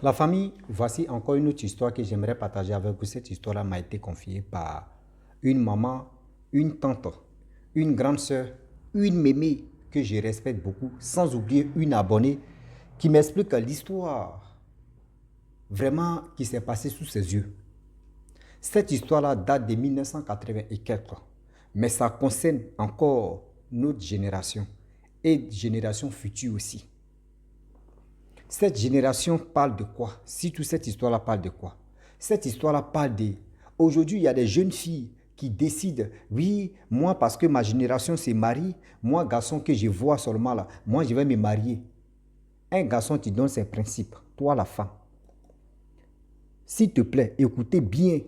La famille, voici encore une autre histoire que j'aimerais partager avec vous. Cette histoire-là m'a été confiée par une maman, une tante, une grande sœur, une mémé que je respecte beaucoup, sans oublier une abonnée qui m'explique l'histoire vraiment qui s'est passée sous ses yeux. Cette histoire-là date de 1980 et quelques, mais ça concerne encore notre génération et génération future aussi. Cette génération parle de quoi? Si toute cette histoire-là parle de quoi? Cette histoire-là parle de... Aujourd'hui, il y a des jeunes filles qui décident, oui, moi, parce que ma génération se marie, moi, garçon que je vois seulement là, moi, je vais me marier. Un garçon qui donne ses principes, toi, la femme. S'il te plaît, écoutez bien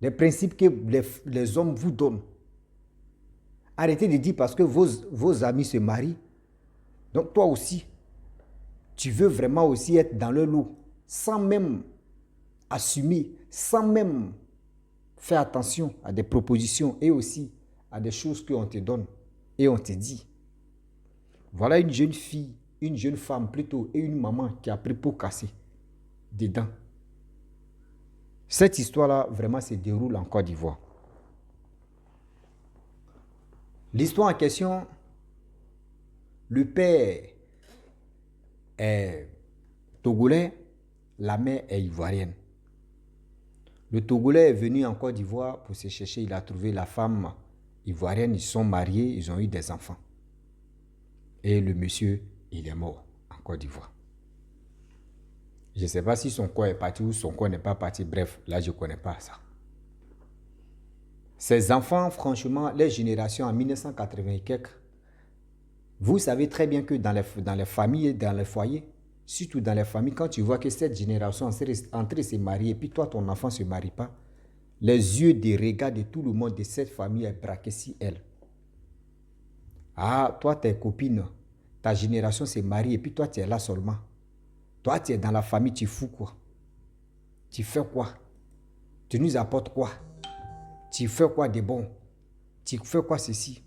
les principes que les hommes vous donnent. Arrêtez de dire parce que vos amis se marient, donc toi aussi, tu veux vraiment aussi être dans le lot, sans même assumer, sans même faire attention à des propositions et aussi à des choses qu'on te donne et on te dit. Voilà une jeune fille, une jeune femme plutôt, et une maman qui a pris pour casser dedans. Cette histoire-là, vraiment, se déroule en Côte d'Ivoire. L'histoire en question, le père est togolais, la mère est ivoirienne. Le Togolais est venu en Côte d'Ivoire pour se chercher. Il a trouvé la femme ivoirienne. Ils sont mariés, ils ont eu des enfants. Et le monsieur, il est mort en Côte d'Ivoire. Je ne sais pas si son corps est parti ou son corps n'est pas parti. Bref, là, je ne connais pas ça. Ces enfants, franchement, les générations en 1980 et quelques, vous savez très bien que dans les familles, dans les foyers, surtout dans les familles, quand tu vois que cette génération est en train de se marier, et puis toi, ton enfant ne se marie pas, les yeux de regard de tout le monde de cette famille est braqué sur elle. Ah, toi, tes copines, ta génération se marie et puis toi, tu es là seulement. Toi, tu es dans la famille, tu fous quoi? Tu fais quoi? Tu nous apportes quoi? Tu fais quoi de bon? Tu fais quoi ceci?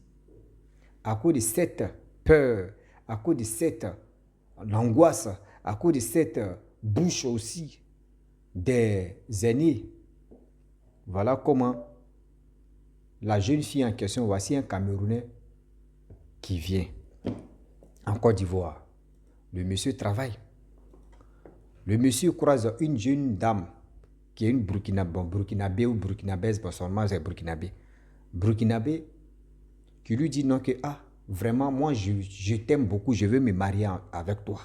À cause de cette peur, à cause de cette angoisse, à cause de cette bouche aussi des aînés. Voilà comment la jeune fille en question, voici un Camerounais qui vient en Côte d'Ivoire. Le monsieur travaille. Le monsieur croise une jeune dame qui est une burkinabé ou burkinabaise, seulement c'est burkinabé. Burkinabé qui lui dit non que, ah, vraiment, moi je t'aime beaucoup, je veux me marier avec toi.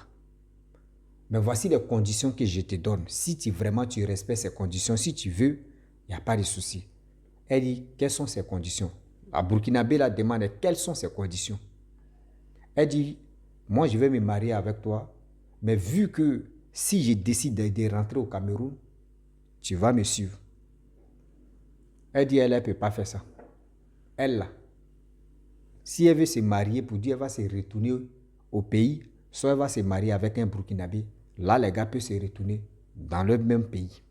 Mais voici les conditions que je te donne. Si vraiment tu respectes ces conditions, si tu veux, il n'y a pas de souci. Elle dit, quelles sont ces conditions? La burkinabé la demande, quelles sont ces conditions? Elle dit, moi je vais me marier avec toi, mais vu que si je décide de rentrer au Cameroun, tu vas me suivre. Elle dit, elle ne peut pas faire ça. Elle, là, si elle veut se marier pour dire, elle va se retourner au pays, soit elle va se marier avec un Burkinabé, là, les gars peuvent se retourner dans le même pays.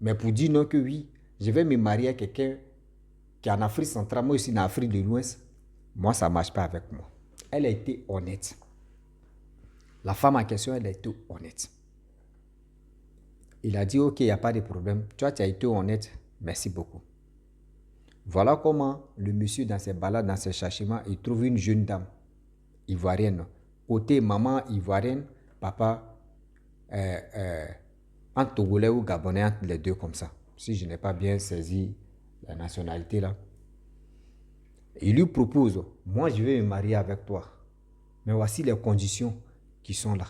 Mais pour dire non que oui, je vais me marier à quelqu'un qui est en Afrique centrale, moi aussi en Afrique de l'Ouest, moi, ça ne marche pas avec moi. Elle a été honnête. La femme en question, elle a été honnête. Il a dit, ok, il n'y a pas de problème. Toi, tu as été honnête. Merci beaucoup. Voilà comment le monsieur, dans ses balades, dans ses cherchements, il trouve une jeune dame ivoirienne. Côté maman ivoirienne, papa en togolais ou gabonais, entre les deux comme ça. Si je n'ai pas bien saisi la nationalité là. Il lui propose, moi je vais me marier avec toi. Mais voici les conditions qui sont là.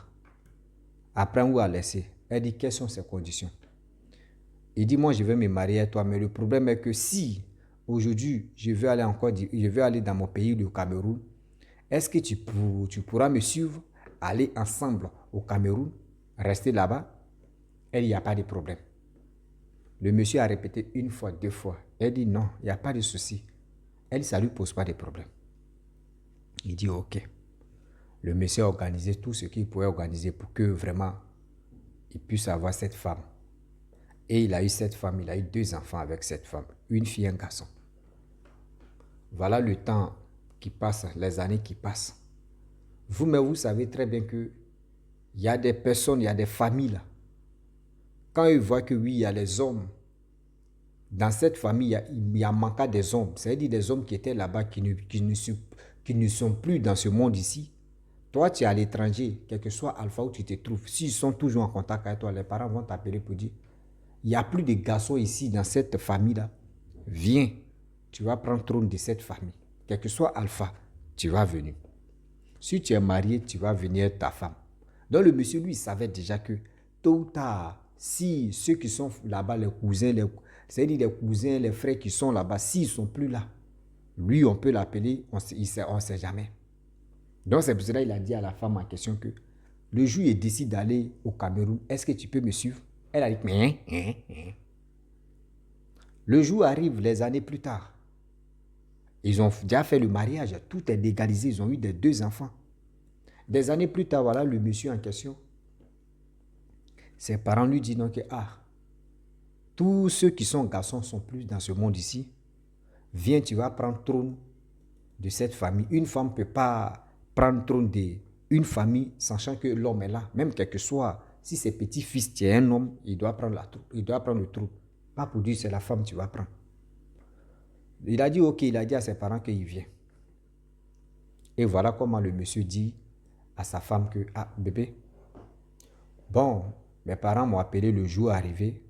Après, où à laisser. Elle dit, quelles sont ces conditions? Il dit, moi je vais me marier avec toi, mais le problème est que si aujourd'hui je veux aller dans mon pays, le Cameroun, est-ce que tu pourras me suivre, aller ensemble au Cameroun, rester là-bas? Elle dit, il n'y a pas de problème. Le monsieur a répété une fois, deux fois. Elle dit, non, il n'y a pas de souci. Elle dit, ça ne lui pose pas de problème. Il dit, ok. Le monsieur a organisé tout ce qu'il pouvait organiser pour que vraiment il puisse avoir cette femme. Et il a eu cette femme, il a eu 2 enfants avec cette femme, une fille et un garçon. Voilà le temps qui passe, les années qui passent. Vous savez très bien que il y a des personnes, il y a des familles là, Quand ils voient que oui, il y a les hommes, dans cette famille, il y a manqué des hommes. C'est-à-dire des hommes qui étaient là-bas, qui ne sont plus dans ce monde ici. Toi, tu es à l'étranger, quel que soit Alpha où tu te trouves. S'ils sont toujours en contact avec toi, les parents vont t'appeler pour dire, il n'y a plus de garçons ici dans cette famille-là. Viens, tu vas prendre le trône de cette famille. Quel que soit Alpha, tu vas venir. Si tu es marié, tu vas venir ta femme. Donc le monsieur, lui, il savait déjà que tôt ou tard, si ceux qui sont là-bas, les cousins, c'est-à-dire les cousins, les frères qui sont là-bas, s'ils ne sont plus là, lui, on peut l'appeler, on ne sait jamais. Donc c'est pour cela qu'il a dit à la femme en question que le jour où il décide d'aller au Cameroun, est-ce que tu peux me suivre? Elle a dit, Le jour arrive les années plus tard. Ils ont déjà fait le mariage, tout est légalisé, ils ont eu des 2 enfants. Des années plus tard, voilà le monsieur en question. Ses parents lui disent donc que tous ceux qui sont garçons sont plus dans ce monde ici. Viens, tu vas prendre le trône de cette famille. Une femme ne peut pas prendre le trône d'une famille, sachant que l'homme est là. Même quel que soit, si c'est petit-fils, tu es un homme, il doit prendre le trône. Pas pour dire c'est la femme que tu vas prendre. Il a dit ok, il a dit à ses parents qu'il vient. Et voilà comment le monsieur dit à sa femme que, bébé, bon, mes parents m'ont appelé le jour arrivé.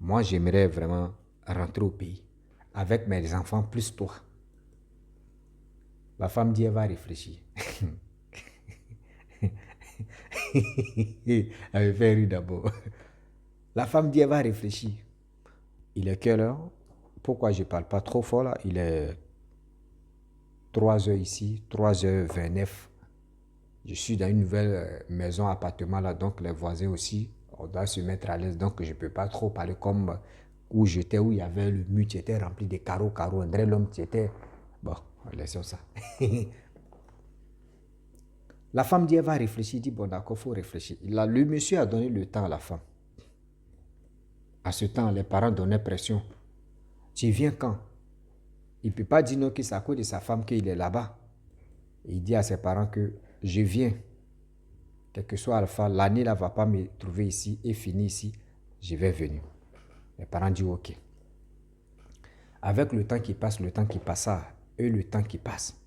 Moi, j'aimerais vraiment rentrer au pays avec mes enfants plus toi. La femme dit, elle va réfléchir. Elle me fait rire d'abord. La femme dit, elle va réfléchir. Il est quelle heure? Pourquoi je ne parle pas trop fort là? Il est 3h ici, 3h29. Je suis dans une nouvelle maison, appartement là, donc les voisins aussi, on doit se mettre à l'aise. Donc je ne peux pas trop parler comme où j'étais, où il y avait le mur qui était rempli de carreaux. On dirait l'homme qui était... Bon, laissons ça. La femme dit, elle va réfléchir. Dit, bon d'accord, il faut réfléchir. Le monsieur a donné le temps à la femme. À ce temps, les parents donnaient pression. Tu viens quand? Il ne peut pas dire non que c'est à cause de sa femme qu'il est là-bas. Il dit à ses parents que je viens. Quel que soit Alpha, l'année là ne va pas me trouver ici et finir ici. Je vais venir. Les parents disent ok. Avec le temps qui passe, le temps qui passa, et le temps qui passe.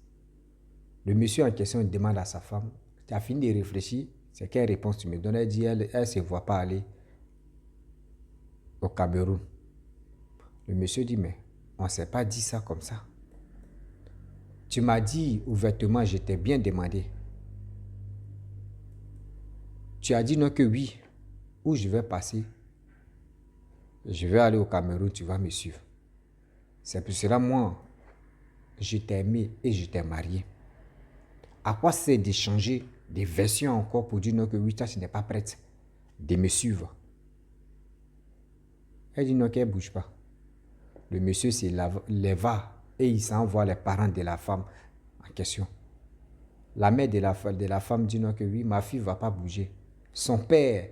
Le monsieur en question demande à sa femme, tu as fini de réfléchir? C'est quelle réponse tu me donnes? Elle dit, elle ne se voit pas aller au Cameroun. Le monsieur dit, mais on ne s'est pas dit ça comme ça. Tu m'as dit ouvertement, je t'ai bien demandé. Tu as dit non que oui, où je vais passer, je vais aller au Cameroun, tu vas me suivre. C'est pour cela, moi, je t'ai aimé et je t'ai marié. À quoi c'est d'échanger des versions encore pour dire non que oui, toi, tu n'es pas prête de me suivre? Elle dit non qu'elle ne bouge pas. Le monsieur se leva et il s'envoie les parents de la femme en question. La mère de la femme dit non que oui, ma fille ne va pas bouger. Son père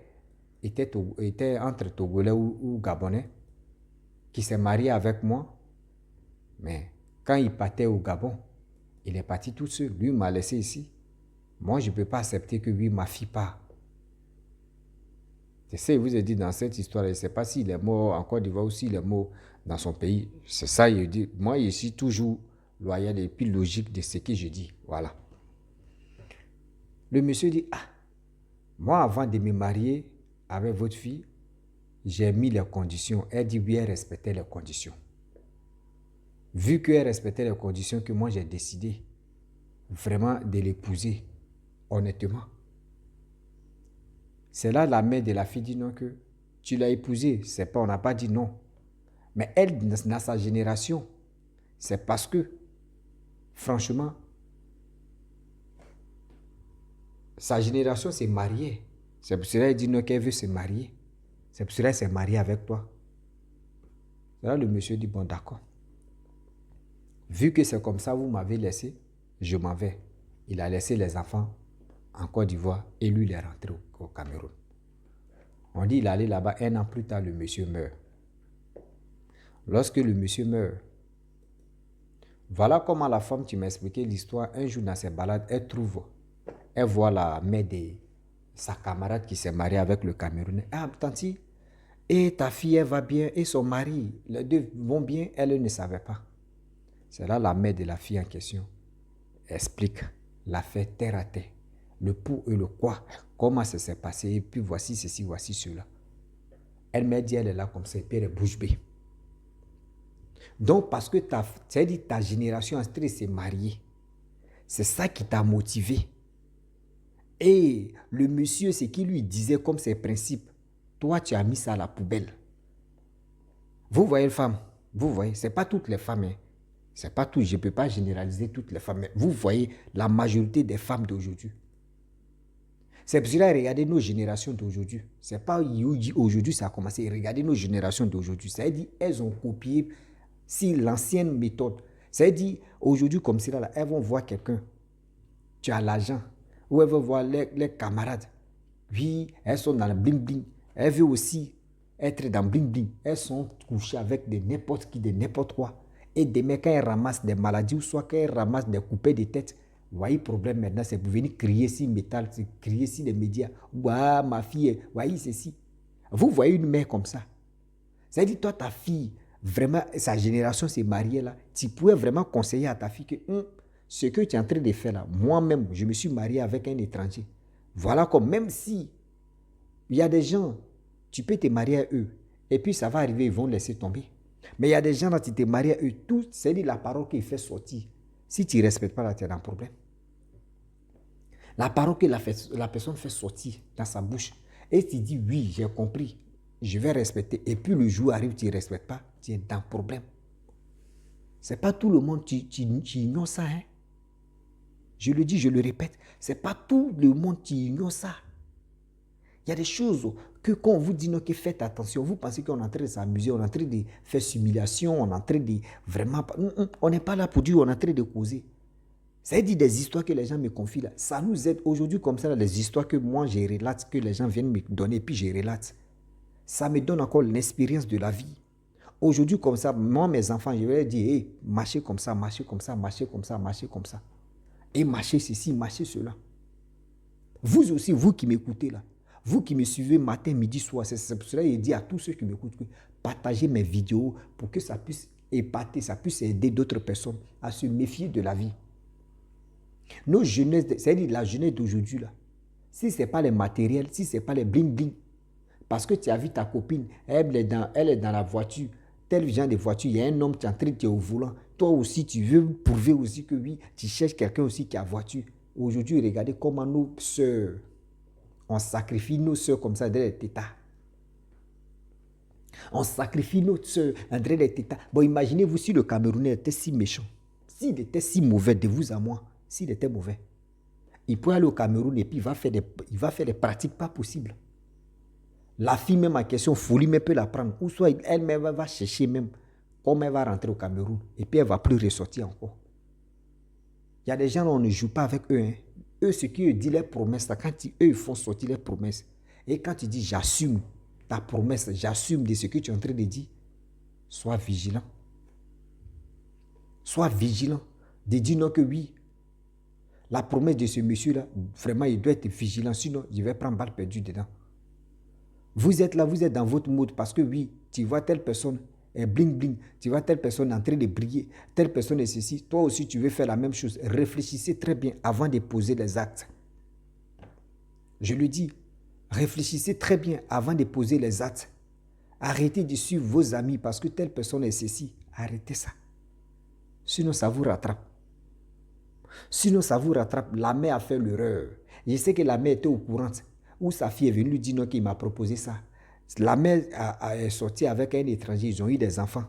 était entre Togolais ou Gabonais, qui s'est marié avec moi. Mais quand il partait au Gabon, il est parti tout seul. Lui m'a laissé ici. Moi, je ne peux pas accepter que lui, ma fille part. C'est ça, il vous a dit dans cette histoire, je ne sais pas s'il est mort en Côte d'Ivoire ou s'il est mort dans son pays. C'est ça, il dit. Moi, je suis toujours loyal et puis logique de ce que je dis. Voilà. Le monsieur dit, moi, avant de me marier avec votre fille, j'ai mis les conditions. Elle dit, oui, elle respectait les conditions. Vu qu'elle respectait les conditions, que moi, j'ai décidé vraiment de l'épouser, honnêtement. C'est là la mère de la fille dit non que tu l'as épousée. C'est pas, on n'a pas dit non. Mais elle, dans sa génération, c'est parce que, franchement, sa génération s'est mariée. C'est pour cela qu'elle dit non qu'elle veut se marier. C'est pour cela qu'elle s'est mariée avec toi. C'est là le monsieur dit bon d'accord. Vu que c'est comme ça, vous m'avez laissé, je m'en vais. Il a laissé les enfants en Côte d'Ivoire et lui, il est rentré au Cameroun. On dit qu'il est allé là-bas, 1 an plus tard, le monsieur meurt. Lorsque le monsieur meurt, voilà comment la femme, tu m'as expliqué l'histoire, un jour dans ses balades, elle voit la mère sa camarade qui s'est mariée avec le Camerounais. Ah, tanti, et ta fille, elle va bien, et son mari, les deux vont bien, elle ne savait pas. C'est là la mère de la fille en question explique l'affaire terre à terre, le pour et le quoi, comment ça s'est passé, et puis voici ceci, voici cela. Elle m'a dit, elle est là comme ça, et puis elle est bouche bée. Donc, parce que ta génération en s'est mariée, c'est ça qui t'a motivé. Et le monsieur, ce qu'il lui disait comme ses principes, toi, tu as mis ça à la poubelle. Vous voyez les femmes, vous voyez, ce n'est pas toutes les femmes, hein. C'est pas tout, je ne peux pas généraliser toutes les femmes, mais vous voyez la majorité des femmes d'aujourd'hui. C'est pour cela, regardez nos générations d'aujourd'hui. Ce n'est pas aujourd'hui ça a commencé. Regardez nos générations d'aujourd'hui. Ça veut dire elles ont copié si l'ancienne méthode. Ça veut dire aujourd'hui comme cela, là, elles vont voir quelqu'un. Tu as l'argent. Ou elles vont voir les camarades. Oui, elles sont dans le bling-bling. Elles veulent aussi être dans bling-bling. Elles sont couchées avec n'importe qui, de n'importe quoi. Et demain, quand elles ramassent des maladies ou soit quand elles ramassent des coupés de tête, vous voyez, le problème maintenant, c'est pour venir crier sur métal, crier sur les médias. Ouah, ma fille, voyez ceci. Vous voyez une mère comme ça. C'est-à-dire, toi, ta fille, vraiment, sa génération s'est mariée là, tu pouvais vraiment conseiller à ta fille que ce que tu es en train de faire là, moi-même, je me suis marié avec un étranger. Voilà comme, même si il y a des gens, tu peux te marier à eux, et puis ça va arriver, ils vont laisser tomber. Mais il y a des gens là, tu t'es marié à eux, tout, c'est-à-dire la parole qu'il fait sortir. Si tu ne respectes pas là, tu es dans un problème. La parole que la personne fait sortir dans sa bouche, et tu dis oui, j'ai compris, je vais respecter. Et puis le jour arrive, tu ne respectes pas, tu es dans un problème. Ce n'est pas tout le monde qui ignore ça. Hein? Je le dis, je le répète, ce n'est pas tout le monde qui ignore ça. Il y a des choses que quand on vous dit non, que faites attention, vous pensez qu'on est en train de s'amuser, on est en train de faire simulation, on est en train de vraiment... On n'est pas là pour dire, on est en train de causer. Ça veut dire des histoires que les gens me confient là. Ça nous aide aujourd'hui comme ça, les histoires que moi je relate, que les gens viennent me donner, puis je relate. Ça me donne encore l'expérience de la vie. Aujourd'hui comme ça, moi mes enfants, je vais leur dire, hey, marchez comme ça, marchez comme ça, marchez comme ça, marchez comme ça. Et marchez ceci, marchez cela. Vous aussi, vous qui m'écoutez là, vous qui me suivez matin, midi, soir, c'est pour cela que je dis à tous ceux qui m'écoutent que partagez mes vidéos pour que ça puisse épater, ça puisse aider d'autres personnes à se méfier de la vie. Nos jeunesses, c'est-à-dire la jeunesse d'aujourd'hui là, si ce n'est pas les matériels, si ce n'est pas les bling-bling, parce que tu as vu ta copine, elle est dans la voiture, tel genre de voiture, il y a un homme qui est en train de au volant, toi aussi tu veux prouver aussi que oui, tu cherches quelqu'un aussi qui a voiture. Aujourd'hui, regardez comment nos sœurs, on sacrifie nos sœurs comme ça dans les tétas. On sacrifie nos sœurs dans les tétas. Bon, imaginez-vous si le Camerounais était si méchant, s'il était si mauvais de vous à moi, s'il était mauvais. Il peut aller au Cameroun et puis il va faire des pratiques pas possibles. La fille même en question, folie même peut la prendre. Ou soit elle-même va chercher même comment elle va rentrer au Cameroun. Et puis elle ne va plus ressortir encore. Il y a des gens, on ne joue pas avec eux. Hein. Eux, ce qu'ils disent les promesses, quand eux ils font sortir les promesses. Et quand tu dis j'assume ta promesse, j'assume de ce que tu es en train de dire, sois vigilant. Sois vigilant. De dire non que oui. La promesse de ce monsieur-là, vraiment, il doit être vigilant. Sinon, il va prendre balle perdue dedans. Vous êtes là, vous êtes dans votre mode parce que oui, tu vois telle personne est bling bling, tu vois telle personne en train de briller, telle personne est ceci, toi aussi tu veux faire la même chose. Réfléchissez très bien avant de poser les actes. Je le dis, réfléchissez très bien avant de poser les actes. Arrêtez de suivre vos amis parce que telle personne est ceci. Arrêtez ça. Sinon, ça vous rattrape. Sinon, ça vous rattrape. La mère a fait l'erreur. Je sais que la mère était au courant. Où sa fille est venue lui dire non, qu'il m'a proposé ça. La mère est sortie avec un étranger, ils ont eu des enfants.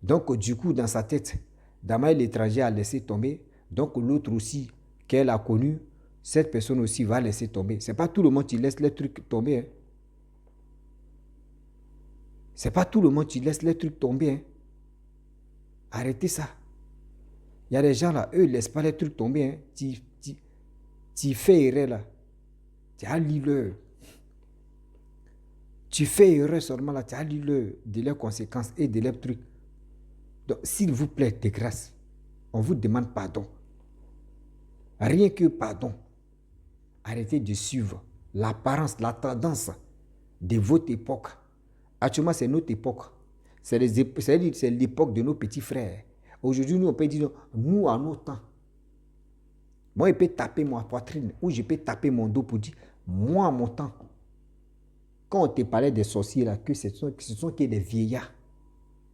Donc, du coup, dans sa tête, d'abord l'étranger a laissé tomber. Donc, l'autre aussi, qu'elle a connu, cette personne aussi va laisser tomber. Ce n'est pas tout le monde qui laisse les trucs tomber. Hein. Ce n'est pas tout le monde qui laisse les trucs tomber. Hein. Arrêtez ça. Il y a des gens là, eux, ils ne laissent pas les trucs tomber. Hein. Tu fais erreur là. Tu as lu-le. Tu fais erreur seulement là, tu as lu-le de leurs conséquences et de leurs trucs. Donc, s'il vous plaît, de grâce, on vous demande pardon. Rien que pardon. Arrêtez de suivre l'apparence, la tendance de votre époque. Actuellement, c'est notre époque. C'est l'époque de nos petits frères. Aujourd'hui, nous, on peut dire, nous, en nos temps, moi, je peux taper ma poitrine ou je peux taper mon dos pour dire, moi, en mon temps, quand on te parlait des sorciers, là, que ce sont que des vieillards.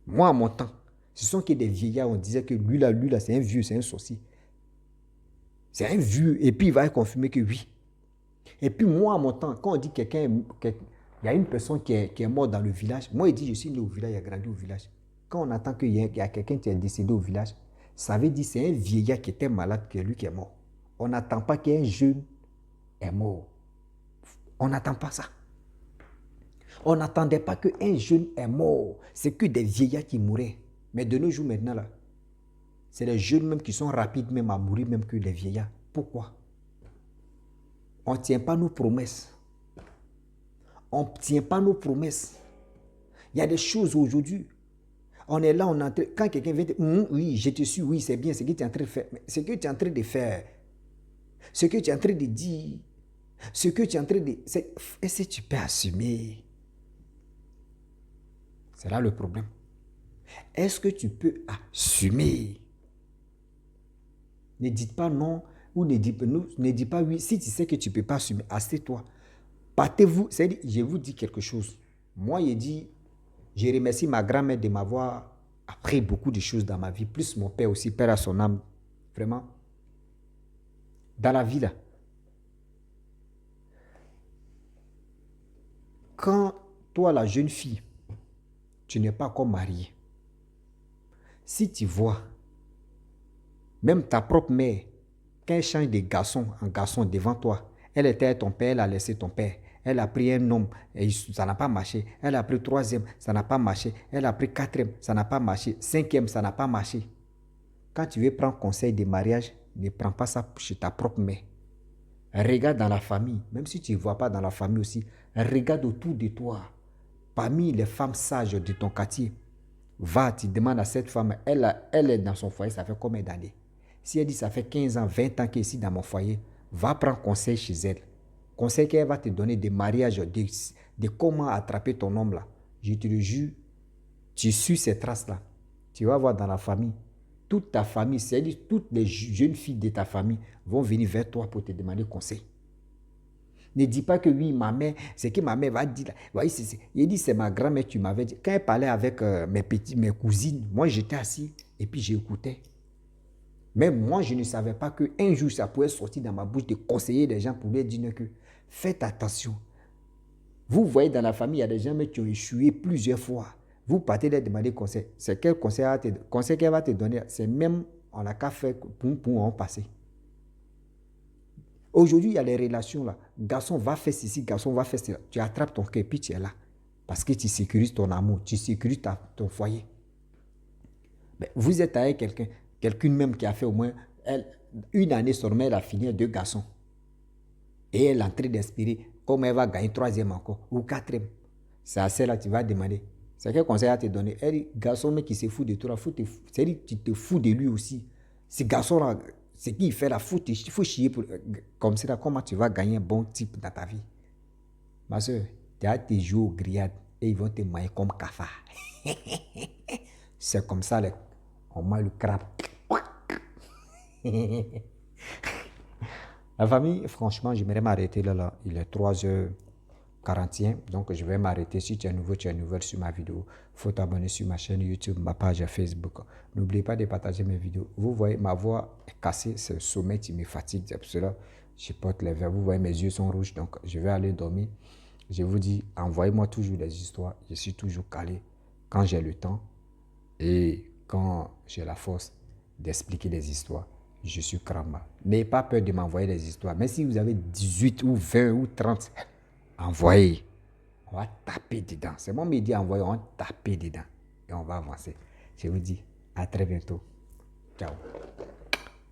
Moi, en mon temps, ce sont que des vieillards. On disait que lui, là, c'est un vieux, c'est un sorcier. C'est un vieux. Et puis, il va confirmer que oui. Et puis, moi, en mon temps, quand on dit il y a une personne qui est morte dans le village, moi, il dit, je suis né au village, il a grandi au village. Quand on entend qu'il y a quelqu'un qui est décédé au village, ça veut dire que c'est un vieillard qui était malade, que lui qui est mort. On n'attend pas qu'un jeune est mort. On n'attend pas ça. On n'attendait pas qu'un jeune est mort. C'est que des vieillards qui mouraient. Mais de nos jours maintenant, là, c'est les jeunes même qui sont rapides même à mourir même que les vieillards. Pourquoi? On ne tient pas nos promesses. On ne tient pas nos promesses. Il y a des choses aujourd'hui. On est là, quand quelqu'un vient dire, oui, je te suis, oui, c'est bien, ce que tu es en train de faire. Mais ce que tu es en train de faire, ce que tu es en train de dire, ce que tu es en train de... Est-ce que tu peux assumer? C'est là le problème. Est-ce que tu peux assumer? Ne dites pas non ou ne dites pas oui. Si tu sais que tu ne peux pas assumer, assieds-toi. Partez-vous. Je vous dis quelque chose. Moi, je remercie ma grand-mère de m'avoir appris beaucoup de choses dans ma vie. Plus mon père aussi, père à son âme. Vraiment. Dans la vie, là. Quand toi, la jeune fille, tu n'es pas encore mariée, si tu vois, même ta propre mère, quand elle change de garçon en garçon devant toi, elle était ton père, elle a laissé ton père. Elle a pris un homme et ça n'a pas marché. Elle a pris troisième, ça n'a pas marché. Elle a pris quatrième, ça n'a pas marché. Cinquième, ça n'a pas marché. Quand tu veux prendre conseil de mariage, ne prends pas ça chez ta propre mère. Regarde dans la famille, même si tu ne vois pas dans la famille aussi, regarde autour de toi. Parmi les femmes sages de ton quartier, va, tu demandes à cette femme, elle est dans son foyer, ça fait combien d'années? Si elle dit ça fait 15 ans, 20 ans qu'elle est ici dans mon foyer, va prendre conseil chez elle. Conseil qu'elle va te donner de mariage, de comment attraper ton homme là. Je te le jure, tu suis ces traces-là. Tu vas voir dans la famille, toute ta famille, c'est-à-dire toutes les jeunes filles de ta famille vont venir vers toi pour te demander conseil. Ne dis pas que oui, ma mère, c'est que ma mère va dire. Voyez, il dit, c'est ma grand-mère, tu m'avais dit. Quand elle parlait avec mes cousines, moi j'étais assis et puis j'écoutais. Même moi, je ne savais pas qu'un jour, ça pouvait sortir dans ma bouche de conseiller des gens pour leur dire que faites attention. Vous voyez dans la famille, il y a des gens qui ont échoué plusieurs fois. Vous partez leur demander conseil. C'est quel conseil qu'elle va te donner? C'est même, on n'a qu'à faire pour en passer. Aujourd'hui, il y a les relations là. Garçon va faire ceci, garçon va faire cela. Tu attrapes ton cœur, puis tu es là. Parce que tu sécurises ton amour, tu sécurises ton foyer. Mais vous êtes avec quelqu'une même qui a fait au moins une année seulement, elle a fini 2 garçons. Et elle est en train d'inspirer comment elle va gagner 3e encore, ou 4e. C'est à celle-là tu vas demander. C'est quel conseil à te donner? Elle dit, garçon mais qui se fout de toi, c'est-à-dire tu te fous de lui aussi. Ce garçon-là, ce qu'il fait là, il faut chier pour, comme ça, comment tu vas gagner un bon type dans ta vie? Ma soeur, tu as tes joues aux grillades et ils vont te mailler comme cafard. C'est comme ça, on maille le crabe. La famille, franchement, j'aimerais m'arrêter là. Il est 3h41, donc je vais m'arrêter. Si tu es nouveau, tu es nouvelle sur ma vidéo, il faut t'abonner sur ma chaîne YouTube, ma page Facebook. N'oubliez pas de partager mes vidéos. Vous voyez, ma voix est cassée, c'est le sommeil qui me fatigue. C'est pour cela je porte les verres. Vous voyez, mes yeux sont rouges, donc je vais aller dormir. Je vous dis, envoyez-moi toujours des histoires. Je suis toujours calé quand j'ai le temps et quand j'ai la force d'expliquer les histoires. Je suis Kramba. N'ayez pas peur de m'envoyer des histoires. Mais si vous avez 18 ou 20 ou 30, envoyez. On va taper dedans. C'est mon média envoyé, on va taper dedans. Et on va avancer. Je vous dis à très bientôt. Ciao.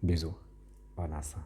Bisous. Bon instant.